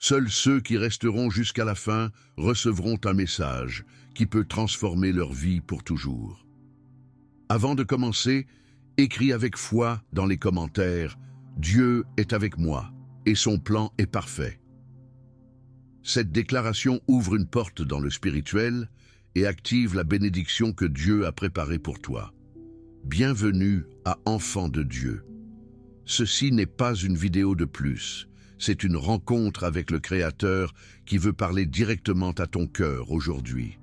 Seuls ceux qui resteront jusqu'à la fin recevront un message qui peut transformer leur vie pour toujours. Avant de commencer, écris avec foi dans les commentaires « Dieu est avec moi et son plan est parfait ». Cette déclaration ouvre une porte dans le spirituel et active la bénédiction que Dieu a préparée pour toi. Bienvenue à Enfant de Dieu. Ceci n'est pas une vidéo de plus, c'est une rencontre avec le Créateur qui veut parler directement à ton cœur aujourd'hui.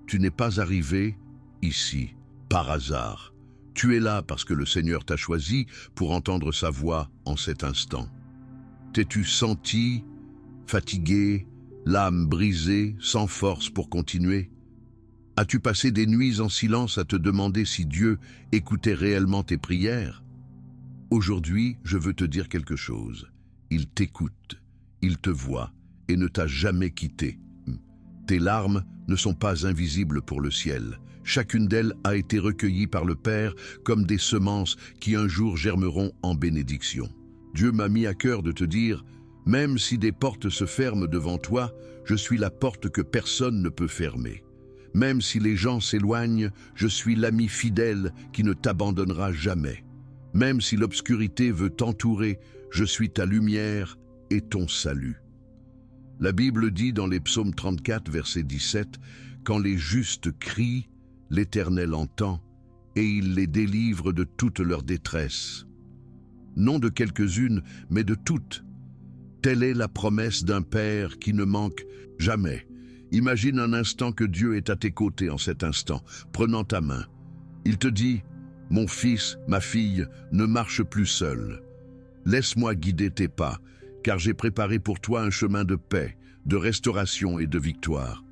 Tu n'es pas arrivé ici par hasard. Tu es là parce que le Seigneur t'a choisi pour entendre sa voix en cet instant. T'es-tu senti, fatigué, l'âme brisée, sans force pour continuer? As-tu passé des nuits en silence à te demander si Dieu écoutait réellement tes prières? Aujourd'hui, je veux te dire quelque chose. Il t'écoute, il te voit et ne t'a jamais quitté. Tes larmes ne sont pas invisibles pour le ciel. Chacune d'elles a été recueillie par le Père comme des semences qui un jour germeront en bénédiction. Dieu m'a mis à cœur de te dire, même si des portes se ferment devant toi, je suis la porte que personne ne peut fermer. Même si les gens s'éloignent, je suis l'ami fidèle qui ne t'abandonnera jamais. Même si l'obscurité veut t'entourer, je suis ta lumière et ton salut. La Bible dit dans les psaumes 34, verset 17, « Quand les justes crient, l'Éternel entend, et il les délivre de toute leur détresse. » Non de quelques-unes, mais de toutes. Telle est la promesse d'un Père qui ne manque jamais. Imagine un instant que Dieu est à tes côtés en cet instant, prenant ta main. Il te dit, « Mon fils, ma fille, ne marche plus seul. Laisse-moi guider tes pas, car j'ai préparé pour toi un chemin de paix, de restauration et de victoire.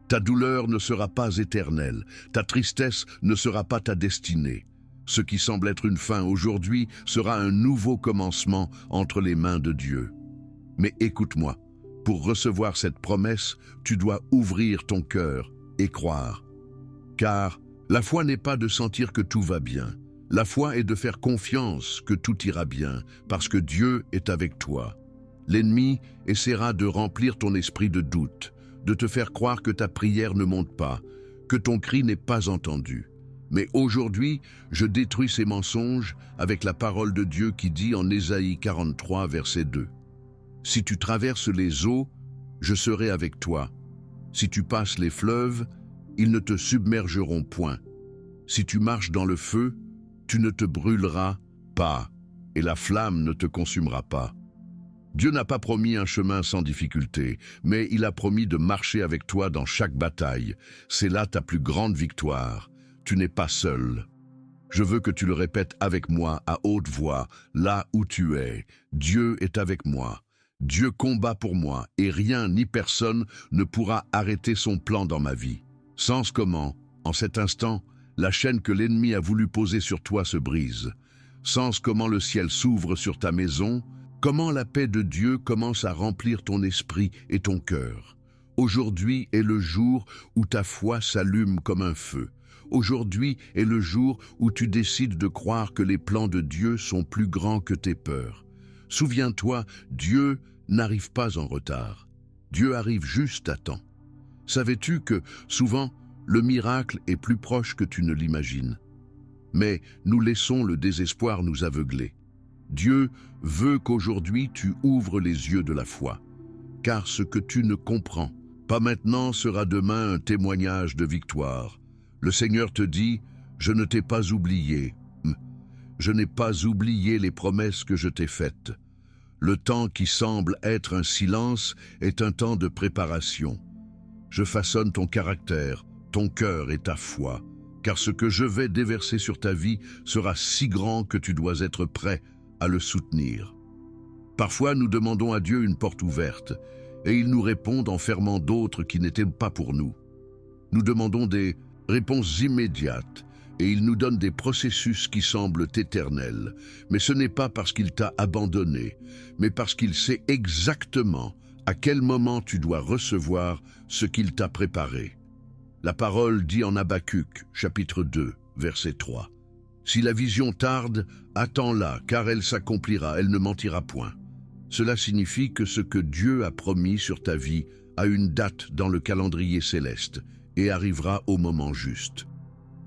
Ta douleur ne sera pas éternelle, ta tristesse ne sera pas ta destinée. Ce qui semble être une fin aujourd'hui sera un nouveau commencement entre les mains de Dieu. Mais écoute-moi, pour recevoir cette promesse, tu dois ouvrir ton cœur et croire. Car la foi n'est pas de sentir que tout va bien. La foi est de faire confiance que tout ira bien, parce que Dieu est avec toi. L'ennemi essaiera de remplir ton esprit de doute, de te faire croire que ta prière ne monte pas, que ton cri n'est pas entendu. Mais aujourd'hui, je détruis ces mensonges avec la parole de Dieu qui dit en Ésaïe 43, verset 2. « Si tu traverses les eaux, je serai avec toi. Si tu passes les fleuves, ils ne te submergeront point. Si tu marches dans le feu, tu ne te brûleras pas, et la flamme ne te consumera pas. » Dieu n'a pas promis un chemin sans difficulté, mais il a promis de marcher avec toi dans chaque bataille. C'est là ta plus grande victoire. Tu n'es pas seul. Je veux que tu le répètes avec moi à haute voix, là où tu es. Dieu est avec moi. Dieu combat pour moi, et rien ni personne ne pourra arrêter son plan dans ma vie. Sans comment, en cet instant, la chaîne que l'ennemi a voulu poser sur toi se brise. Sans comment le ciel s'ouvre sur ta maison, comment la paix de Dieu commence à remplir ton esprit et ton cœur. Aujourd'hui est le jour où ta foi s'allume comme un feu. Aujourd'hui est le jour où tu décides de croire que les plans de Dieu sont plus grands que tes peurs. Souviens-toi, Dieu n'arrive pas en retard. Dieu arrive juste à temps. Savais-tu que, souvent, le miracle est plus proche que tu ne l'imagines? Mais nous laissons le désespoir nous aveugler. Dieu veut qu'aujourd'hui tu ouvres les yeux de la foi. Car ce que tu ne comprends pas maintenant sera demain un témoignage de victoire. Le Seigneur te dit, « Je ne t'ai pas oublié. Je n'ai pas oublié les promesses que je t'ai faites. » Le temps qui semble être un silence est un temps de préparation. Je façonne ton caractère, ton cœur et ta foi, car ce que je vais déverser sur ta vie sera si grand que tu dois être prêt à le soutenir. Parfois, nous demandons à Dieu une porte ouverte, et il nous répond en fermant d'autres qui n'étaient pas pour nous. Nous demandons des réponses immédiates, et il nous donne des processus qui semblent éternels. Mais ce n'est pas parce qu'il t'a abandonné, mais parce qu'il sait exactement à quel moment tu dois recevoir ce qu'il t'a préparé. La parole dit en Habacuc, chapitre 2, verset 3. « Si la vision tarde, attends-la, car elle s'accomplira, elle ne mentira point. Cela signifie que ce que Dieu a promis sur ta vie a une date dans le calendrier céleste et arrivera au moment juste.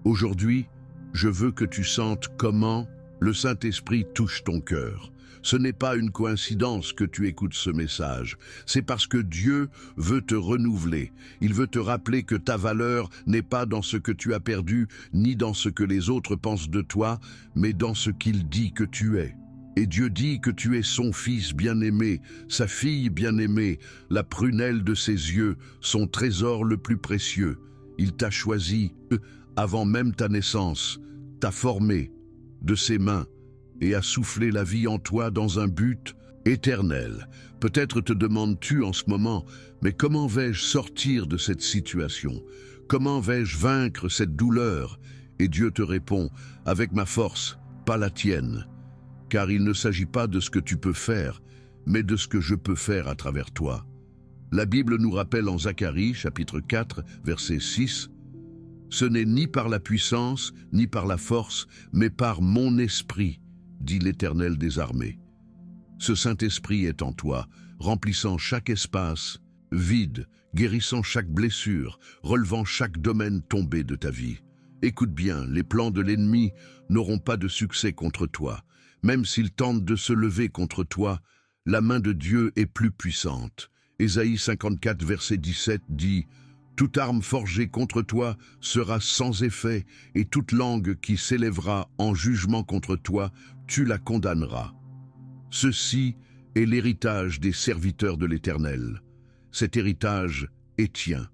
Aujourd'hui, je veux que tu sentes comment le Saint-Esprit touche ton cœur. Ce n'est pas une coïncidence que tu écoutes ce message, c'est parce que Dieu veut te renouveler. Il veut te rappeler que ta valeur n'est pas dans ce que tu as perdu, ni dans ce que les autres pensent de toi, mais dans ce qu'il dit que tu es. Et Dieu dit que tu es son fils bien-aimé, sa fille bien-aimée, la prunelle de ses yeux, son trésor le plus précieux. Il t'a choisi avant même ta naissance, t'a formé de ses mains et a soufflé la vie en toi dans un but éternel. Peut-être te demandes-tu en ce moment, mais comment vais-je sortir de cette situation? Comment vais-je vaincre cette douleur? Et Dieu te répond, avec ma force, pas la tienne. Car il ne s'agit pas de ce que tu peux faire, mais de ce que je peux faire à travers toi. La Bible nous rappelle en Zacharie, chapitre 4, verset 6, « Ce n'est ni par la puissance, ni par la force, mais par mon esprit, dit l'Éternel des armées. » Ce Saint-Esprit est en toi, remplissant chaque espace vide, guérissant chaque blessure, relevant chaque domaine tombé de ta vie. Écoute bien, les plans de l'ennemi n'auront pas de succès contre toi. Même s'il tente de se lever contre toi, la main de Dieu est plus puissante. Ésaïe 54, verset 17 dit « Toute arme forgée contre toi sera sans effet, et toute langue qui s'élèvera en jugement contre toi, tu la condamneras. » Ceci est l'héritage des serviteurs de l'Éternel. Cet héritage est tien.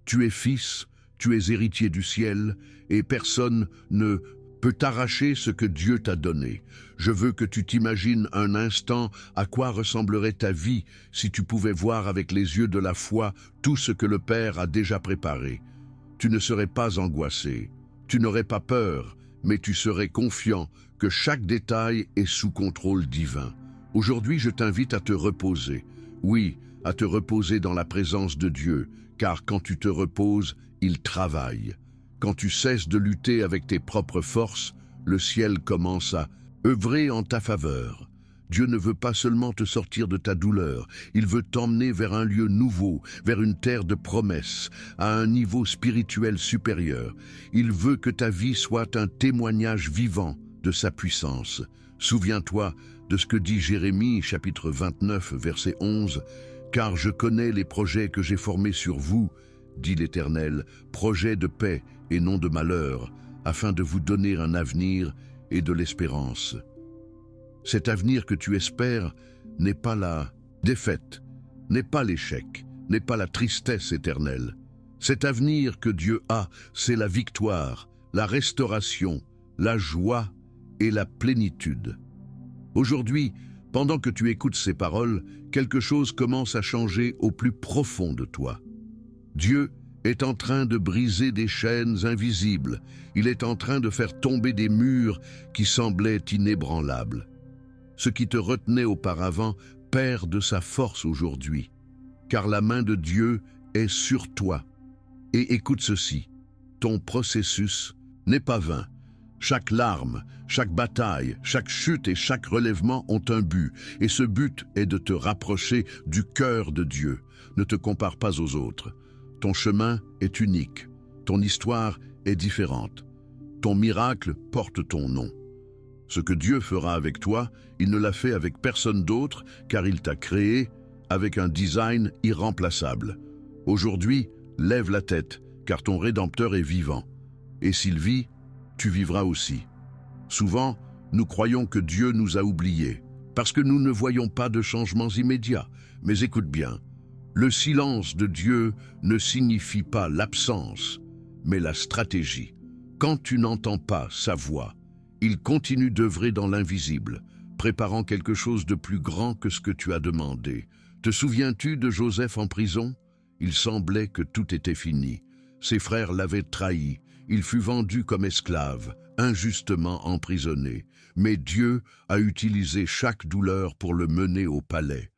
Tu es fils, tu es héritier du ciel, et personne ne peut t'arracher ce que Dieu t'a donné. Je veux que tu t'imagines un instant à quoi ressemblerait ta vie si tu pouvais voir avec les yeux de la foi tout ce que le Père a déjà préparé. Tu ne serais pas angoissé, tu n'aurais pas peur, mais tu serais confiant que chaque détail est sous contrôle divin. Aujourd'hui, je t'invite à te reposer. Oui, à te reposer dans la présence de Dieu, car quand tu te reposes, il travaille. Quand tu cesses de lutter avec tes propres forces, le ciel commence à œuvrer en ta faveur. Dieu ne veut pas seulement te sortir de ta douleur, il veut t'emmener vers un lieu nouveau, vers une terre de promesses, à un niveau spirituel supérieur. Il veut que ta vie soit un témoignage vivant de sa puissance. Souviens-toi de ce que dit Jérémie, chapitre 29, verset 11, « Car je connais les projets que j'ai formés sur vous, dit l'Éternel, projets de paix et non de malheur, afin de vous donner un avenir et de l'espérance. » Cet avenir que tu espères n'est pas la défaite, n'est pas l'échec, n'est pas la tristesse éternelle. Cet avenir que Dieu a, c'est la victoire, la restauration, la joie et la plénitude. Aujourd'hui, pendant que tu écoutes ces paroles, quelque chose commence à changer au plus profond de toi. Dieu est en train de briser des chaînes invisibles. Il est en train de faire tomber des murs qui semblaient inébranlables. Ce qui te retenait auparavant perd de sa force aujourd'hui, car la main de Dieu est sur toi. Et écoute ceci, ton processus n'est pas vain. Chaque larme, chaque bataille, chaque chute et chaque relèvement ont un but, et ce but est de te rapprocher du cœur de Dieu. Ne te compare pas aux autres. Ton chemin est unique, ton histoire est différente. Ton miracle porte ton nom. Ce que Dieu fera avec toi, il ne l'a fait avec personne d'autre, car il t'a créé avec un design irremplaçable. Aujourd'hui, lève la tête, car ton Rédempteur est vivant. Et s'il vit, tu vivras aussi. Souvent, nous croyons que Dieu nous a oubliés, parce que nous ne voyons pas de changements immédiats. Mais écoute bien, le silence de Dieu ne signifie pas l'absence, mais la stratégie. Quand tu n'entends pas sa voix, il continue d'œuvrer dans l'invisible, préparant quelque chose de plus grand que ce que tu as demandé. Te souviens-tu de Joseph en prison? Il semblait que tout était fini. Ses frères l'avaient trahi. Il fut vendu comme esclave, injustement emprisonné. Mais Dieu a utilisé chaque douleur pour le mener au palais.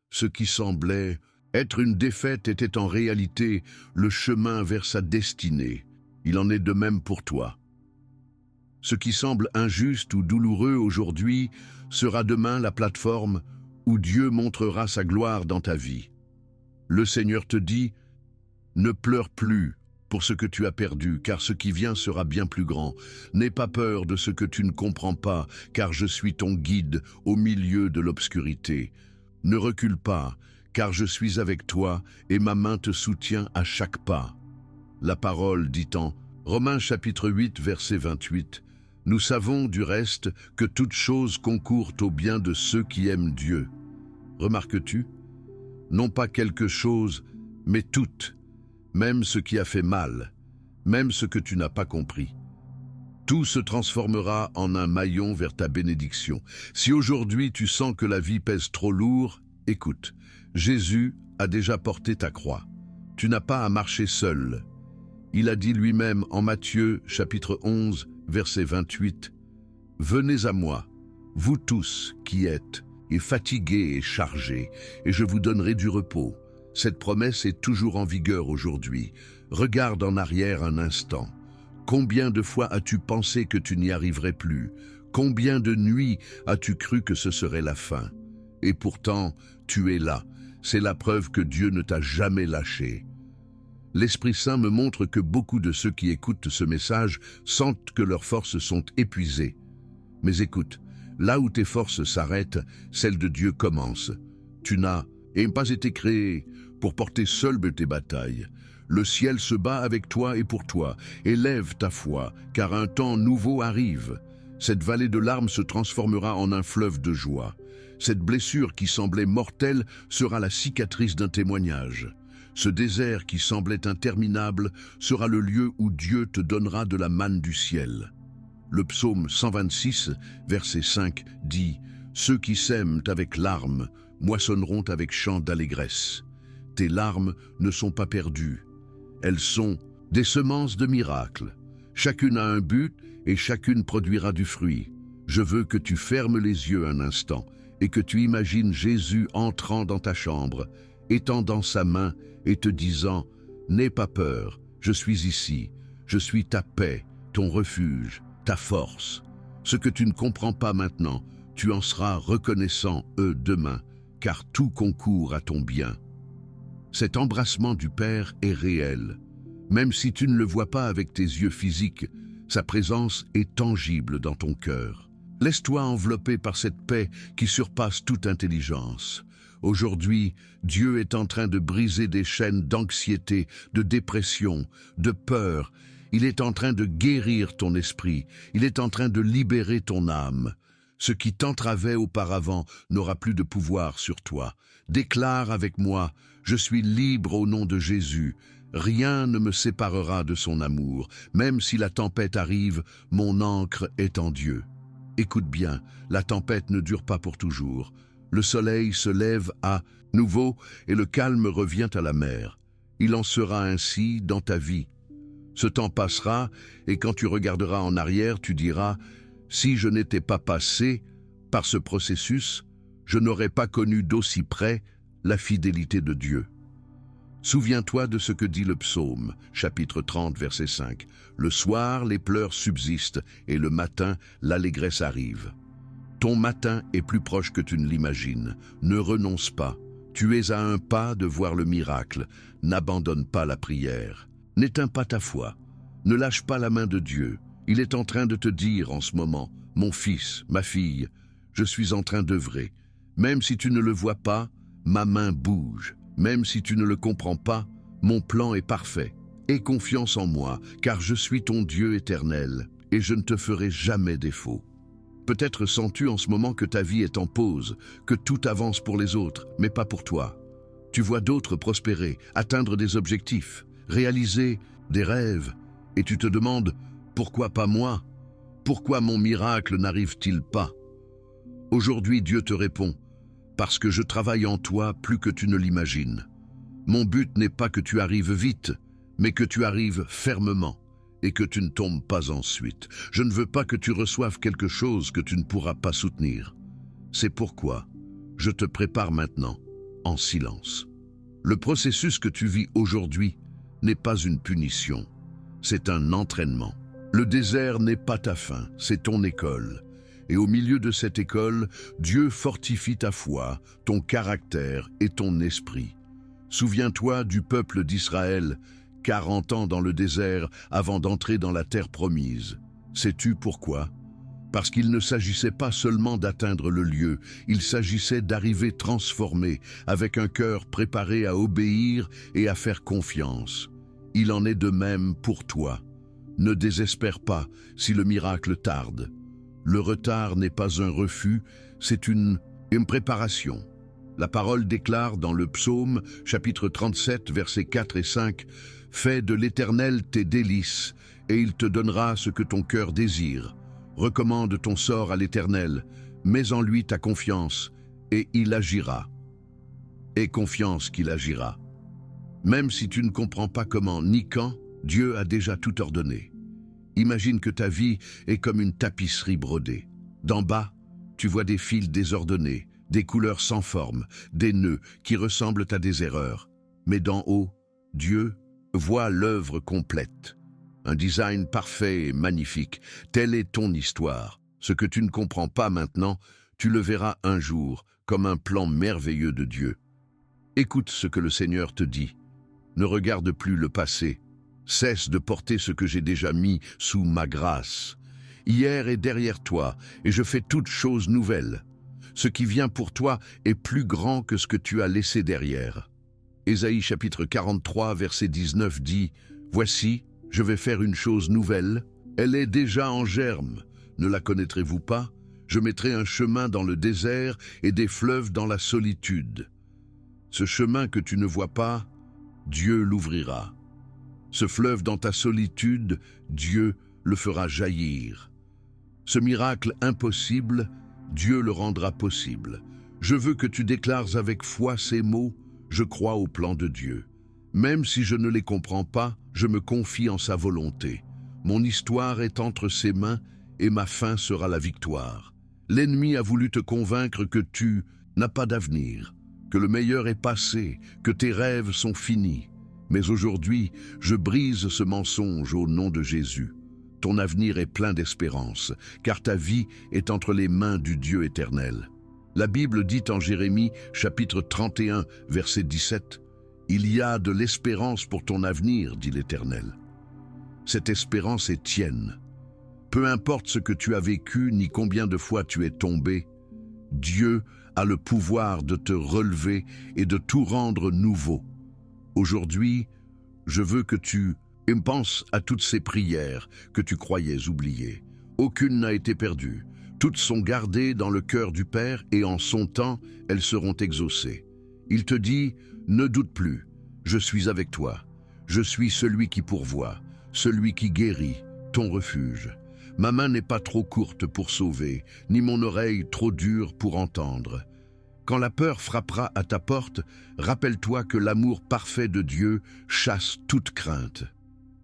Ce qui semblait être une défaite était en réalité le chemin vers sa destinée. Il en est de même pour toi. Ce qui semble injuste ou douloureux aujourd'hui sera demain la plateforme où Dieu montrera sa gloire dans ta vie. Le Seigneur te dit, ne pleure plus pour ce que tu as perdu, car ce qui vient sera bien plus grand. N'aie pas peur de ce que tu ne comprends pas, car je suis ton guide au milieu de l'obscurité. Ne recule pas, car je suis avec toi et ma main te soutient à chaque pas. La parole dit en Romains chapitre 8, verset 28, « Nous savons du reste que toutes choses concourent au bien de ceux qui aiment Dieu. » Remarques-tu? Non pas quelque chose, mais toutes, même ce qui a fait mal, même ce que tu n'as pas compris. Tout se transformera en un maillon vers ta bénédiction. Si aujourd'hui tu sens que la vie pèse trop lourd, écoute, Jésus a déjà porté ta croix. Tu n'as pas à marcher seul. Il a dit lui-même en Matthieu chapitre 11, verset 28, « Venez à moi, vous tous qui êtes fatigués et chargés, et je vous donnerai du repos. » Cette promesse est toujours en vigueur aujourd'hui. Regarde en arrière un instant. Combien de fois as-tu pensé que tu n'y arriverais plus? Combien de nuits as-tu cru que ce serait la fin? Et pourtant, tu es là. C'est la preuve que Dieu ne t'a jamais lâché. L'Esprit Saint me montre que beaucoup de ceux qui écoutent ce message sentent que leurs forces sont épuisées. Mais écoute, là où tes forces s'arrêtent, celles de Dieu commencent. Tu n'as pas été créé pour porter seul tes batailles. Le ciel se bat avec toi et pour toi. Élève ta foi, car un temps nouveau arrive. Cette vallée de larmes se transformera en un fleuve de joie. Cette blessure qui semblait mortelle sera la cicatrice d'un témoignage. Ce désert qui semblait interminable sera le lieu où Dieu te donnera de la manne du ciel. Le psaume 126, verset 5, dit « Ceux qui sèment avec larmes moissonneront avec chant d'allégresse. Tes larmes ne sont pas perdues. Elles sont des semences de miracles. Chacune a un but et chacune produira du fruit. Je veux que tu fermes les yeux un instant et que tu imagines Jésus entrant dans ta chambre, étendant sa main et te disant « N'aie pas peur, je suis ici, je suis ta paix, ton refuge, ta force. Ce que tu ne comprends pas maintenant, tu en seras reconnaissant demain, car tout concourt à ton bien. » Cet embrassement du Père est réel. Même si tu ne le vois pas avec tes yeux physiques, sa présence est tangible dans ton cœur. Laisse-toi envelopper par cette paix qui surpasse toute intelligence. Aujourd'hui, Dieu est en train de briser des chaînes d'anxiété, de dépression, de peur. Il est en train de guérir ton esprit. Il est en train de libérer ton âme. Ce qui t'entravait auparavant n'aura plus de pouvoir sur toi. Déclare avec moi, je suis libre au nom de Jésus. Rien ne me séparera de son amour. Même si la tempête arrive, mon ancre est en Dieu. Écoute bien, la tempête ne dure pas pour toujours. Le soleil se lève à nouveau et le calme revient à la mer. Il en sera ainsi dans ta vie. Ce temps passera et quand tu regarderas en arrière, tu diras « Si je n'étais pas passé par ce processus, je n'aurais pas connu d'aussi près la fidélité de Dieu. » Souviens-toi de ce que dit le psaume, chapitre 30, verset 5. « Le soir, les pleurs subsistent et le matin, l'allégresse arrive. » Ton matin est plus proche que tu ne l'imagines. Ne renonce pas. Tu es à un pas de voir le miracle. N'abandonne pas la prière. N'éteins pas ta foi. Ne lâche pas la main de Dieu. Il est en train de te dire en ce moment, « Mon fils, ma fille, je suis en train d'œuvrer. Même si tu ne le vois pas, ma main bouge. Même si tu ne le comprends pas, mon plan est parfait. Aie confiance en moi, car je suis ton Dieu éternel, et je ne te ferai jamais défaut. » Peut-être sens-tu en ce moment que ta vie est en pause, que tout avance pour les autres, mais pas pour toi. Tu vois d'autres prospérer, atteindre des objectifs, réaliser des rêves, et tu te demandes « Pourquoi pas moi? Pourquoi mon miracle n'arrive-t-il pas ?» Aujourd'hui, Dieu te répond « Parce que je travaille en toi plus que tu ne l'imagines. Mon but n'est pas que tu arrives vite, mais que tu arrives fermement. Et que tu ne tombes pas ensuite. Je ne veux pas que tu reçoives quelque chose que tu ne pourras pas soutenir. C'est pourquoi je te prépare maintenant, en silence. Le processus que tu vis aujourd'hui n'est pas une punition, c'est un entraînement. Le désert n'est pas ta fin, c'est ton école. Et au milieu de cette école, Dieu fortifie ta foi, ton caractère et ton esprit. Souviens-toi du peuple d'Israël, 40 ans dans le désert avant d'entrer dans la terre promise. Sais-tu pourquoi? Parce qu'il ne s'agissait pas seulement d'atteindre le lieu, il s'agissait d'arriver transformé, avec un cœur préparé à obéir et à faire confiance. Il en est de même pour toi. Ne désespère pas si le miracle tarde. Le retard n'est pas un refus, c'est une préparation. La parole déclare dans le psaume, chapitre 37, versets 4 et 5, « Fais de l'Éternel tes délices, et il te donnera ce que ton cœur désire. Recommande ton sort à l'Éternel, mets en lui ta confiance, et il agira. Aie confiance qu'il agira. » Même si tu ne comprends pas comment ni quand, Dieu a déjà tout ordonné. Imagine que ta vie est comme une tapisserie brodée. D'en bas, tu vois des fils désordonnés, des couleurs sans forme, des nœuds qui ressemblent à des erreurs. Mais d'en haut, Dieu voit l'œuvre complète. Un design parfait et magnifique. Telle est ton histoire. Ce que tu ne comprends pas maintenant, tu le verras un jour comme un plan merveilleux de Dieu. Écoute ce que le Seigneur te dit. Ne regarde plus le passé. Cesse de porter ce que j'ai déjà mis sous ma grâce. Hier est derrière toi, et je fais toutes choses nouvelles. Ce qui vient pour toi est plus grand que ce que tu as laissé derrière. Ésaïe chapitre 43, verset 19 dit « Voici, je vais faire une chose nouvelle. Elle est déjà en germe. Ne la connaîtrez-vous pas? Je mettrai un chemin dans le désert et des fleuves dans la solitude. Ce chemin que tu ne vois pas, Dieu l'ouvrira. Ce fleuve dans ta solitude, Dieu le fera jaillir. Ce miracle impossible, Dieu le rendra possible. Je veux que tu déclares avec foi ces mots, je crois au plan de Dieu. Même si je ne les comprends pas, je me confie en sa volonté. Mon histoire est entre ses mains et ma fin sera la victoire. L'ennemi a voulu te convaincre que tu n'as pas d'avenir, que le meilleur est passé, que tes rêves sont finis. Mais aujourd'hui, je brise ce mensonge au nom de Jésus. Ton avenir est plein d'espérance, car ta vie est entre les mains du Dieu éternel. La Bible dit en Jérémie, chapitre 31, verset 17, « Il y a de l'espérance pour ton avenir, dit l'Éternel. » Cette espérance est tienne. Peu importe ce que tu as vécu, ni combien de fois tu es tombé, Dieu a le pouvoir de te relever et de tout rendre nouveau. Aujourd'hui, je veux que tu penses à toutes ces prières que tu croyais oubliées. Aucune n'a été perdue. Toutes sont gardées dans le cœur du Père et en son temps, elles seront exaucées. Il te dit, ne doute plus, je suis avec toi. Je suis celui qui pourvoit, celui qui guérit, ton refuge. Ma main n'est pas trop courte pour sauver, ni mon oreille trop dure pour entendre. Quand la peur frappera à ta porte, rappelle-toi que l'amour parfait de Dieu chasse toute crainte.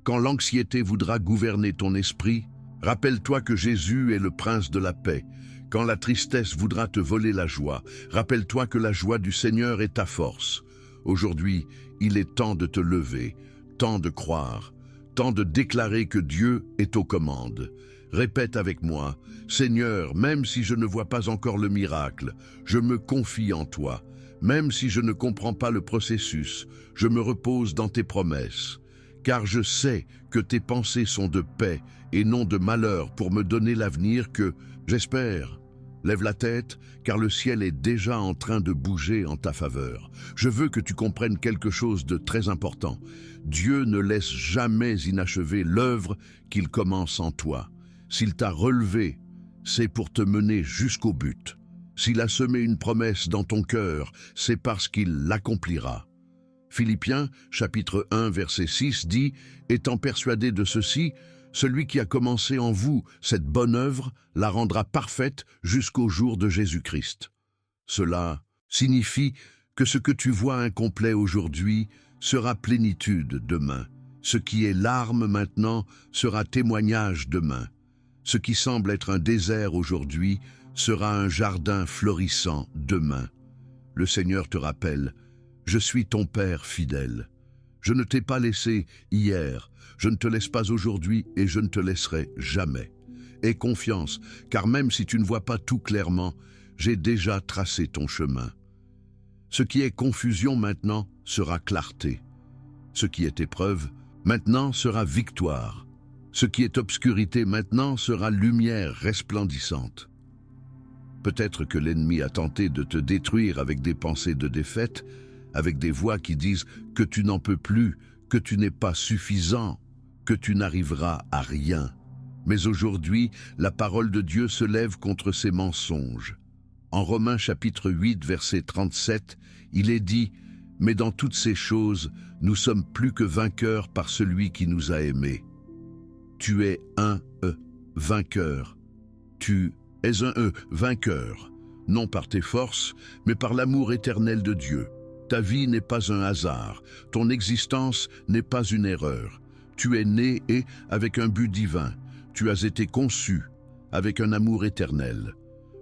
Quand l'anxiété voudra gouverner ton esprit, rappelle-toi que Jésus est le prince de la paix. Quand la tristesse voudra te voler la joie, rappelle-toi que la joie du Seigneur est ta force. Aujourd'hui, il est temps de te lever, temps de croire, temps de déclarer que Dieu est aux commandes. Répète avec moi, « Seigneur, même si je ne vois pas encore le miracle, je me confie en toi. Même si je ne comprends pas le processus, je me repose dans tes promesses. Car je sais que tes pensées sont de paix et non de malheur pour me donner l'avenir que j'espère. Lève la tête, car le ciel est déjà en train de bouger en ta faveur. Je veux que tu comprennes quelque chose de très important. Dieu ne laisse jamais inachever l'œuvre qu'il commence en toi. S'il t'a relevé, c'est pour te mener jusqu'au but. S'il a semé une promesse dans ton cœur, c'est parce qu'il l'accomplira. Philippiens, chapitre 1, verset 6 dit « Étant persuadé de ceci, celui qui a commencé en vous cette bonne œuvre la rendra parfaite jusqu'au jour de Jésus-Christ. » Cela signifie que ce que tu vois incomplet aujourd'hui sera plénitude demain. Ce qui est larme maintenant sera témoignage demain. Ce qui semble être un désert aujourd'hui sera un jardin florissant demain. Le Seigneur te rappelle, « Je suis ton Père fidèle. Je ne t'ai pas laissé hier, je ne te laisse pas aujourd'hui et je ne te laisserai jamais. Aie confiance, car même si tu ne vois pas tout clairement, j'ai déjà tracé ton chemin. Ce qui est confusion maintenant sera clarté. Ce qui est épreuve maintenant sera victoire. Ce qui est obscurité maintenant sera lumière resplendissante. Peut-être que l'ennemi a tenté de te détruire avec des pensées de défaite, avec des voix qui disent que tu n'en peux plus, que tu n'es pas suffisant, que tu n'arriveras à rien. Mais aujourd'hui, la parole de Dieu se lève contre ces mensonges. En Romains chapitre 8, verset 37, il est dit « Mais dans toutes ces choses, nous sommes plus que vainqueurs par celui qui nous a aimés. » Tu es un vainqueur. Tu es un vainqueur, non par tes forces, mais par l'amour éternel de Dieu. Ta vie n'est pas un hasard, ton existence n'est pas une erreur. Tu es né et avec un but divin. Tu as été conçu avec un amour éternel.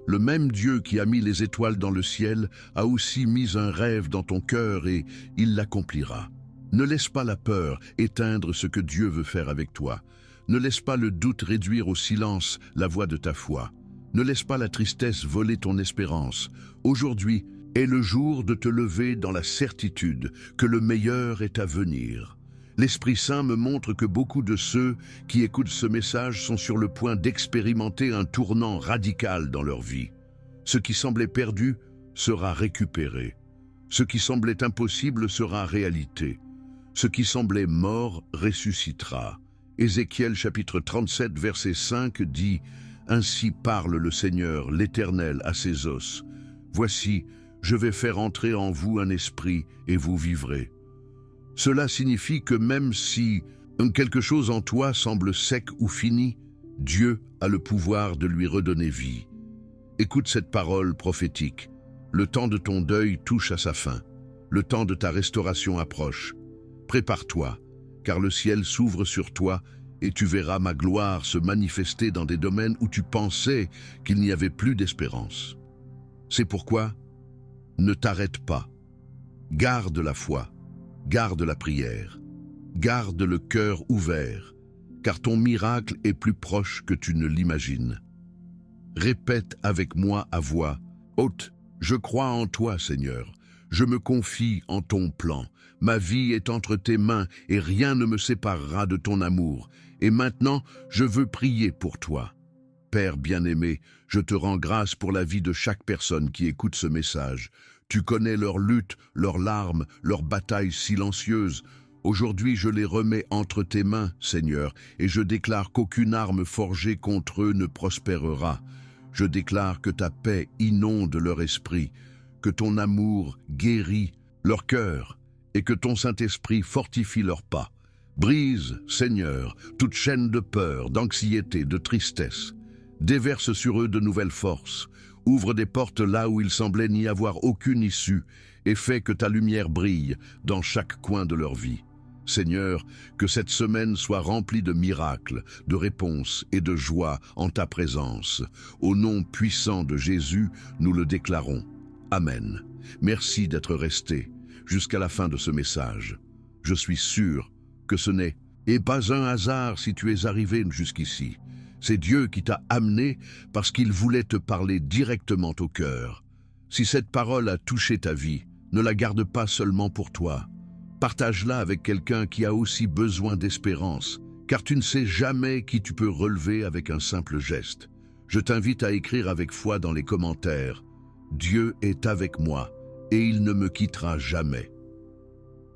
Le même Dieu qui a mis les étoiles dans le ciel a aussi mis un rêve dans ton cœur et il l'accomplira. Ne laisse pas la peur éteindre ce que Dieu veut faire avec toi. Ne laisse pas le doute réduire au silence la voix de ta foi. Ne laisse pas la tristesse voler ton espérance. Aujourd'hui est le jour de te lever dans la certitude que le meilleur est à venir. L'Esprit Saint me montre que beaucoup de ceux qui écoutent ce message sont sur le point d'expérimenter un tournant radical dans leur vie. Ce qui semblait perdu sera récupéré. Ce qui semblait impossible sera réalité. Ce qui semblait mort ressuscitera. Ézéchiel chapitre 37 verset 5 dit « Ainsi parle le Seigneur, l'Éternel, à ses os. Voici, je vais faire entrer en vous un esprit et vous vivrez. » Cela signifie que même si quelque chose en toi semble sec ou fini, Dieu a le pouvoir de lui redonner vie. Écoute cette parole prophétique. Le temps de ton deuil touche à sa fin. Le temps de ta restauration approche. Prépare-toi, car le ciel s'ouvre sur toi et tu verras ma gloire se manifester dans des domaines où tu pensais qu'il n'y avait plus d'espérance. C'est pourquoi, ne t'arrête pas. Garde la foi, garde la prière, garde le cœur ouvert, car ton miracle est plus proche que tu ne l'imagines. Répète avec moi à voix haute, « Je crois en toi, Seigneur. Je me confie en ton plan. Ma vie est entre tes mains et rien ne me séparera de ton amour. Et maintenant, je veux prier pour toi. Père bien-aimé, je te rends grâce pour la vie de chaque personne qui écoute ce message. Tu connais leurs luttes, leurs larmes, leurs batailles silencieuses. Aujourd'hui, je les remets entre tes mains, Seigneur, et je déclare qu'aucune arme forgée contre eux ne prospérera. Je déclare que ta paix inonde leur esprit, que ton amour guérit leur cœur et que ton Saint-Esprit fortifie leurs pas. Brise, Seigneur, toute chaîne de peur, d'anxiété, de tristesse. Déverse sur eux de nouvelles forces. Ouvre des portes là où il semblait n'y avoir aucune issue et fais que ta lumière brille dans chaque coin de leur vie. Seigneur, que cette semaine soit remplie de miracles, de réponses et de joie en ta présence. Au nom puissant de Jésus, nous le déclarons. Amen. Merci d'être resté jusqu'à la fin de ce message. Je suis sûr que ce n'est pas un hasard si tu es arrivé jusqu'ici. C'est Dieu qui t'a amené parce qu'il voulait te parler directement au cœur. Si cette parole a touché ta vie, ne la garde pas seulement pour toi. Partage-la avec quelqu'un qui a aussi besoin d'espérance, car tu ne sais jamais qui tu peux relever avec un simple geste. Je t'invite à écrire avec foi dans les commentaires « Dieu est avec moi et il ne me quittera jamais ».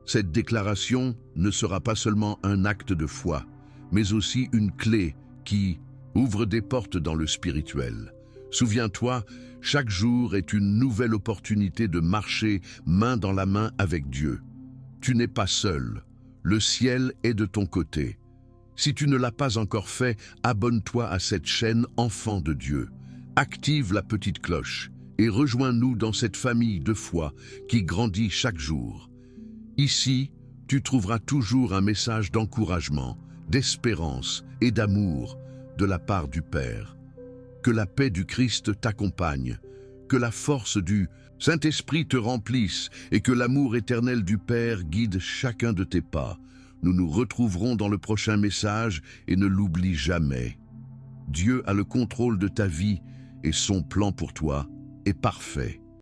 Cette déclaration ne sera pas seulement un acte de foi, mais aussi une clé qui ouvre des portes dans le spirituel. Souviens-toi, chaque jour est une nouvelle opportunité de marcher main dans la main avec Dieu. Tu n'es pas seul, le ciel est de ton côté. Si tu ne l'as pas encore fait, abonne-toi à cette chaîne Enfant de Dieu. Active la petite cloche et rejoins-nous dans cette famille de foi qui grandit chaque jour. Ici, tu trouveras toujours un message d'encouragement, d'espérance et d'amour de la part du Père. Que la paix du Christ t'accompagne, que la force du Saint-Esprit te remplisse et que l'amour éternel du Père guide chacun de tes pas. Nous nous retrouverons dans le prochain message et ne l'oublie jamais. Dieu a le contrôle de ta vie et son plan pour toi est parfait.